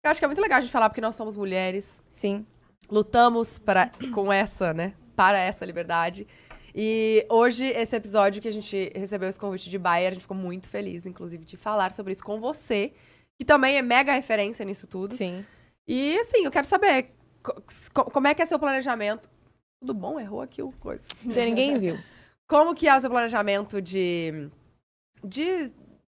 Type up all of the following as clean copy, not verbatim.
Eu acho que é muito legal a gente falar porque nós somos mulheres. Sim. Lutamos com essa, né? Para essa liberdade. E hoje, esse episódio que a gente recebeu esse convite de Bayer, a gente ficou muito feliz, inclusive, de falar sobre isso com você, que também é mega referência nisso tudo. Sim. E, assim, eu quero saber como é que é seu planejamento. Tudo bom? Errou aqui o coisa. Ninguém viu. Como que é o seu planejamento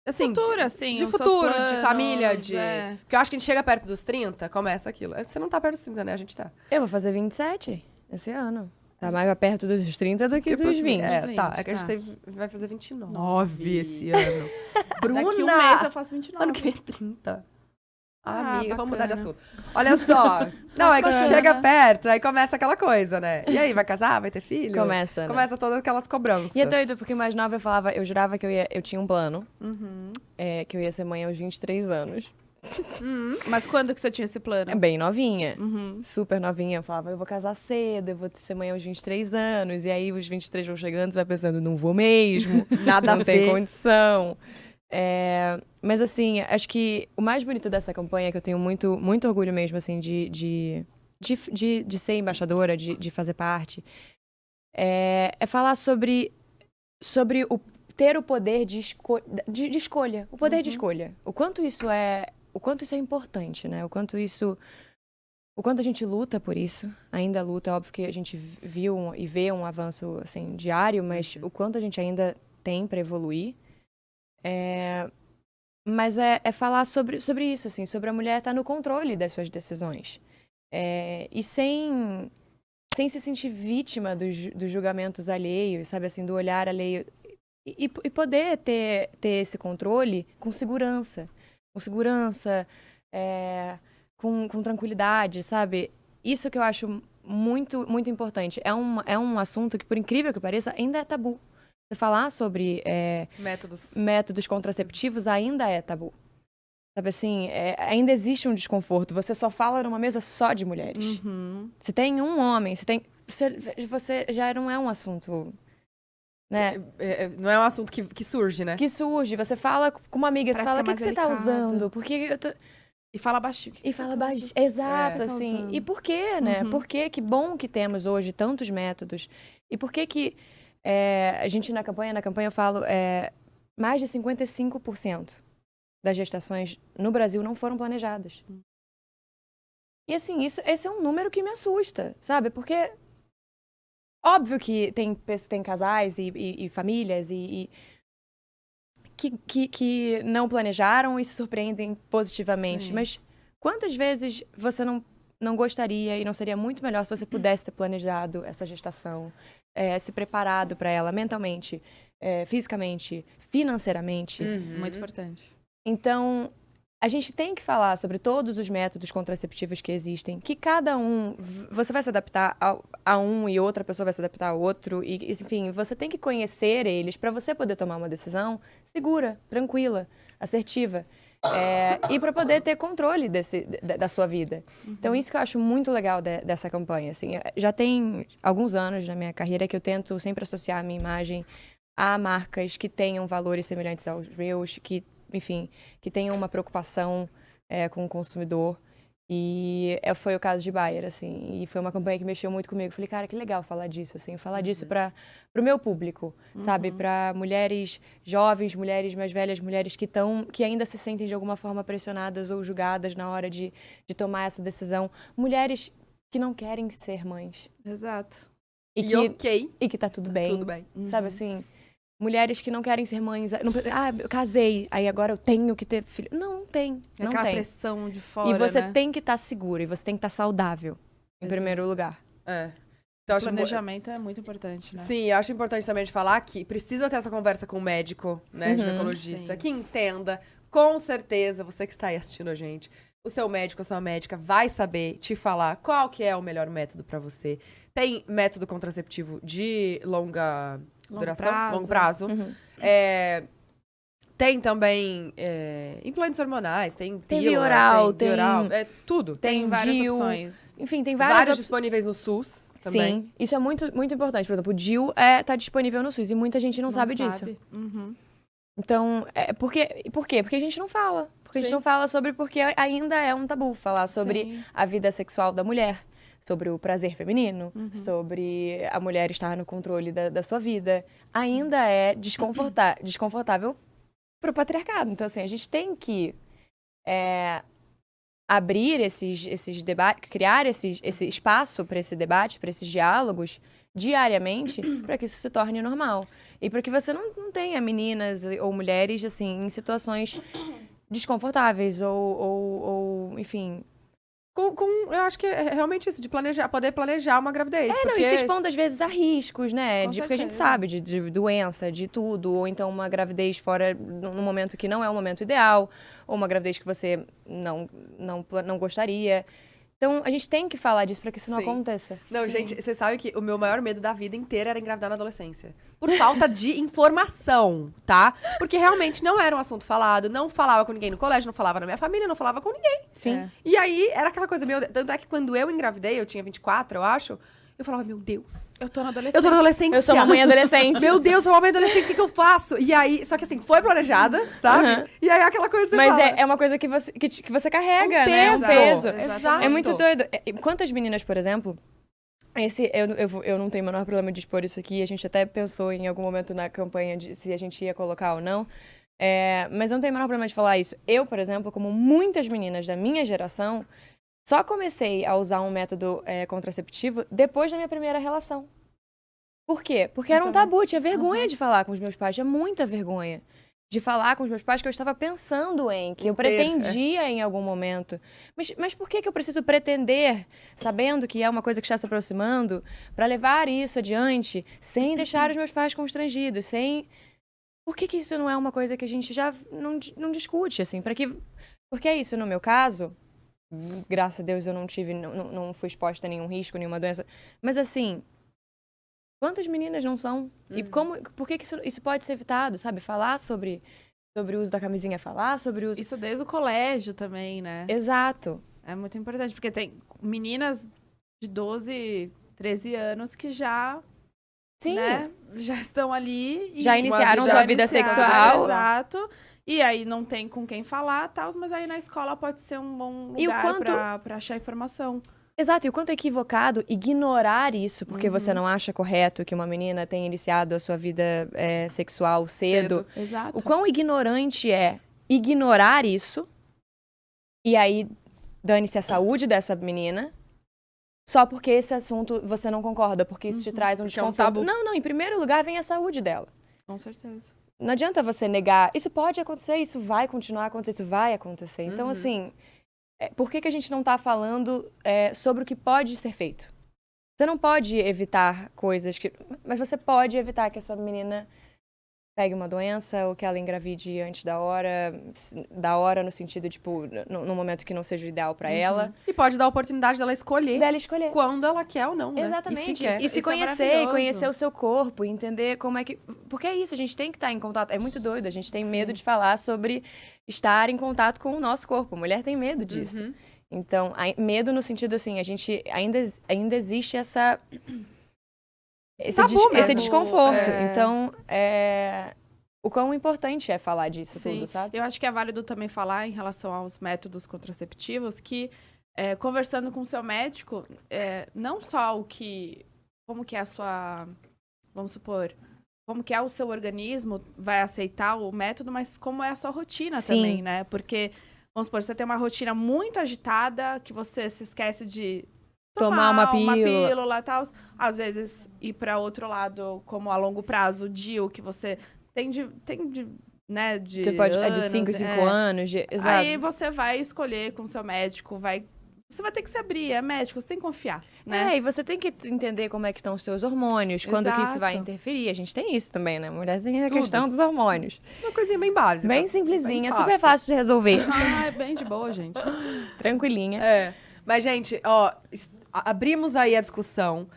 assim, Futuro, assim. de os seus futuro, de planos, família, é. Porque eu acho que a gente chega perto dos 30, começa aquilo. Você não tá perto dos 30, né? A gente tá. Eu vou fazer 27 esse ano. Tá mais perto dos 30 do que dos 20. Tá. É que a gente vai fazer 29 esse ano. Bruna! Daqui um mês eu faço 29. Ano que vem é 30. Ah, Amiga, vamos mudar de bacana. assunto. Olha só. Não, é que Bacana. chega perto, aí começa aquela coisa, né? E aí, vai casar? Vai ter filho? Começa, né? Começa todas aquelas cobranças. E é doido, porque mais nova eu jurava que eu tinha um plano, que eu ia ser mãe aos 23 anos. Mas quando que você tinha esse plano? É bem novinha, Uhum. super novinha. Eu falava, eu vou casar cedo, eu vou ser mãe aos 23 anos. E aí os 23 vão chegando, você vai pensando, não vou mesmo, Nada não a tem ver. condição. Mas assim, acho que o mais bonito dessa campanha, que eu tenho muito, muito orgulho mesmo, assim, de ser embaixadora, de fazer parte, é falar sobre ter o poder de escolha, o poder de escolha. O quanto isso é importante, né? O quanto a gente luta por isso, ainda luta, é óbvio que a gente viu e vê um avanço assim diário, mas o quanto a gente ainda tem para evoluir. Mas é falar sobre isso, assim, sobre a mulher estar no controle das suas decisões. E sem se sentir vítima dos julgamentos alheios, sabe, assim, do olhar alheio. E poder ter esse controle com segurança. Com tranquilidade, sabe? Isso que eu acho muito, muito importante. É um assunto que, por incrível que pareça, ainda é tabu. Você falar sobre métodos contraceptivos ainda é tabu. Sabe assim, ainda existe um desconforto. Você só fala numa mesa só de mulheres. Se tem um homem, você já não é um assunto, né? Não é um assunto que surge, né? Que surge. Você fala com uma amiga, você Parece fala, que é o que você tá mais usando? Porque eu tô... E fala baixinho. E fala baixinho. Exato, tá assim. usando? E por quê, né? Por quê? Que bom que temos hoje tantos métodos. E por que a gente na campanha eu falo, mais de 55% das gestações no Brasil não foram planejadas. E assim, esse é um número que me assusta, sabe? Porque óbvio que tem casais e famílias que não planejaram e se surpreendem positivamente. Sim. Mas quantas vezes você não gostaria e não seria muito melhor se você pudesse ter planejado essa gestação, se preparado para ela mentalmente, fisicamente, financeiramente? Muito importante. Então, a gente tem que falar sobre todos os métodos contraceptivos que existem, que cada um, você vai se adaptar a um e outra pessoa vai se adaptar a outro, e enfim, você tem que conhecer eles para você poder tomar uma decisão segura, tranquila, assertiva, e para poder ter controle da sua vida. Então, isso que eu acho muito legal dessa campanha. Assim, já tem alguns anos na minha carreira que eu tento sempre associar a minha imagem a marcas que tenham valores semelhantes aos meus, enfim, que tenham uma preocupação com o consumidor. E foi o caso de Bayer, assim. E foi uma campanha que mexeu muito comigo. Falei, cara, que legal falar disso, assim. Falar disso para o meu público, sabe? Para mulheres jovens, mulheres mais velhas, mulheres que ainda se sentem de alguma forma pressionadas ou julgadas na hora de tomar essa decisão. Mulheres que não querem ser mães. Exato. E que tá tudo bem. Tudo bem. Sabe, assim... Mulheres que não querem ser mães. Eu casei, aí agora eu tenho que ter filho. Não tem. Não Aquela tem. pressão de fora, E você né? tem que estar segura, e você tem que estar saudável, em primeiro lugar. Então, O planejamento é muito importante, né? Sim, eu acho importante também de falar que precisa ter essa conversa com o médico, né, ginecologista, sim. que entenda, com certeza, você que está aí assistindo a gente, o seu médico, a sua médica vai saber te falar qual que é o melhor método pra você. Tem método contraceptivo de longa duração, longo prazo. Tem também implantes hormonais, tem pílulas, via oral, tem via oral, tudo. Tem várias DIU, opções. Enfim, tem Vários várias disponíveis no SUS também. Sim, isso é muito, muito importante. Por exemplo, o DIU tá disponível no SUS e muita gente não sabe disso. Uhum. Então, por quê? Porque a gente não fala. Porque a gente Sim. não fala sobre porque ainda é um tabu falar sobre Sim. a vida sexual da mulher, sobre o prazer feminino, Uhum. sobre a mulher estar no controle da sua vida. Ainda é desconfortável pro patriarcado. Então, assim, a gente tem que abrir esses debates, criar esse espaço para esse debate, para esses diálogos diariamente, para que isso se torne normal. E para que você não tenha meninas ou mulheres, assim, em situações desconfortáveis ou enfim... Eu acho que é realmente isso, de planejar, poder planejar uma gravidez. Não, porque... e se expondo às vezes a riscos, né? Com Porque a gente certeza. sabe de doença, de tudo. Ou então uma gravidez fora, num momento que não é o momento ideal. Ou uma gravidez que você não gostaria. Então, a gente tem que falar disso para que isso não Sim. aconteça. Não, Sim. gente, você sabe que o meu maior medo da vida inteira era engravidar na adolescência. Por falta de informação, tá? Porque realmente não era um assunto falado, não falava com ninguém no colégio, não falava na minha família, não falava com ninguém. Sim. É. E aí, era aquela coisa, tanto é que quando eu engravidei, eu tinha 24, eu acho, eu falava, meu Deus, Eu tô na adolescência. eu tô na adolescência. Eu sou uma mãe adolescente. Meu Deus, sou uma mãe adolescente, o que eu faço? E aí, só que assim, foi planejada, sabe? Aham. E aí, aquela coisa que você Mas fala. é uma coisa que você carrega, Um né? É um peso. peso. Exato. É muito doido. Quantas meninas, por exemplo... Eu não tenho o menor problema de expor isso aqui. A gente até pensou em algum momento na campanha de se a gente ia colocar ou não. Mas eu não tenho o menor problema de falar isso. Eu, por exemplo, como muitas meninas da minha geração, só comecei a usar um método contraceptivo depois da minha primeira relação. Por quê? Porque era um tabu. Tinha vergonha de falar com os meus pais. Tinha muita vergonha de falar com os meus pais que eu estava pensando que eu pretendia em algum momento. Mas por que eu preciso pretender, sabendo que é uma coisa que está se aproximando, para levar isso adiante sem deixar os meus pais constrangidos, sem... Por que isso não é uma coisa que a gente já não discute, assim? Porque é isso, no meu caso, graças a Deus eu não fui exposta a nenhum risco, nenhuma doença, mas assim... Quantas meninas não são? E por que isso pode ser evitado, sabe? Falar sobre o uso da camisinha, falar sobre o uso... Isso desde o colégio também, né? Exato. É muito importante, porque tem meninas de 12, 13 anos que já, Sim. né, já estão ali. E Já iniciaram sua vida sexual. Exato. E aí não tem com quem falar, tal, mas aí na escola pode ser um bom E o lugar quanto- pra achar informação. Exato, e o quanto é equivocado ignorar isso porque você não acha correto que uma menina tenha iniciado a sua vida sexual cedo. Exato. O quão ignorante é ignorar isso e aí dane-se a saúde dessa menina só porque esse assunto você não concorda, porque isso te traz um Porque é um desconforto. tabu. Não, em primeiro lugar vem a saúde dela. Com certeza. Não adianta você negar, isso pode acontecer, isso vai continuar a acontecer, isso vai acontecer. Então, assim, por que a gente não tá falando sobre o que pode ser feito? Você não pode evitar coisas que... Mas você pode evitar que essa menina pegue uma doença ou que ela engravide antes da hora no sentido, tipo, no momento que não seja o ideal pra ela. E pode dar a oportunidade dela escolher Dela escolher. quando ela quer ou não, né? Exatamente. E se quer. E se Isso é conhecer, e maravilhoso. conhecer o seu corpo, e entender como é que... Porque é isso, a gente tem que estar em contato. É muito doido, a gente tem medo de falar sobre estar em contato com o nosso corpo. A mulher tem medo disso. Então, medo no sentido assim, a gente ainda existe esse tabu mesmo. desconforto. Então, o quão importante é falar disso Sim. tudo, sabe? Eu acho que é válido também falar em relação aos métodos contraceptivos que, conversando com o seu médico, não só como que é a sua, vamos supor, como que é o seu organismo vai aceitar o método, mas como é a sua rotina Sim. também, né? Porque, vamos supor, você tem uma rotina muito agitada, que você se esquece de Tomar uma pílula e tal. Às vezes, ir para outro lado, como a longo prazo, o DIU, que você tem de né, de Você pode, de anos, 5 em 5 anos. Exato. Aí você vai escolher com o seu médico, você vai ter que se abrir, é médico, você tem que confiar, né? E você tem que entender como é que estão os seus hormônios, quando que isso vai Exato. interferir. A gente tem isso também, né? A mulher tem a Tudo. questão dos hormônios. Uma coisinha bem básica. Bem simplesinha, Bem super fácil de resolver. É bem de boa, gente. Tranquilinha. Mas, gente, ó, abrimos aí a discussão.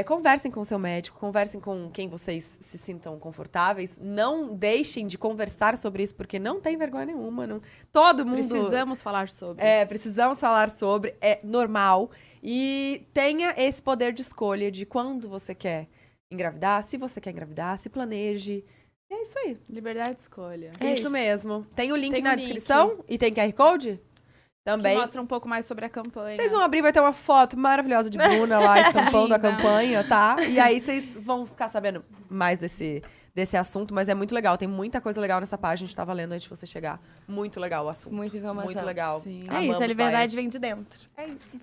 Conversem com o seu médico, conversem com quem vocês se sintam confortáveis. Não deixem de conversar sobre isso, porque não tem vergonha nenhuma. Todo mundo... Precisamos falar sobre. Precisamos falar sobre. É normal. E tenha esse poder de escolha de quando você quer engravidar, se você quer engravidar, se planeje. E é isso aí. Liberdade de escolha. É isso isso. mesmo. Tem o link Tem o na link. descrição e tem QR Code? Também. Que mostra um pouco mais sobre a campanha. Vocês vão abrir, vai ter uma foto maravilhosa de Bruna lá estampando a Linda. campanha, tá? E aí vocês vão ficar sabendo mais desse assunto, mas é muito legal. Tem muita coisa legal nessa página, a gente tava lendo antes de você chegar. Muito legal o assunto. Muita informação. Muito legal. Sim. É isso, Amamos a liberdade vem de dentro. É isso.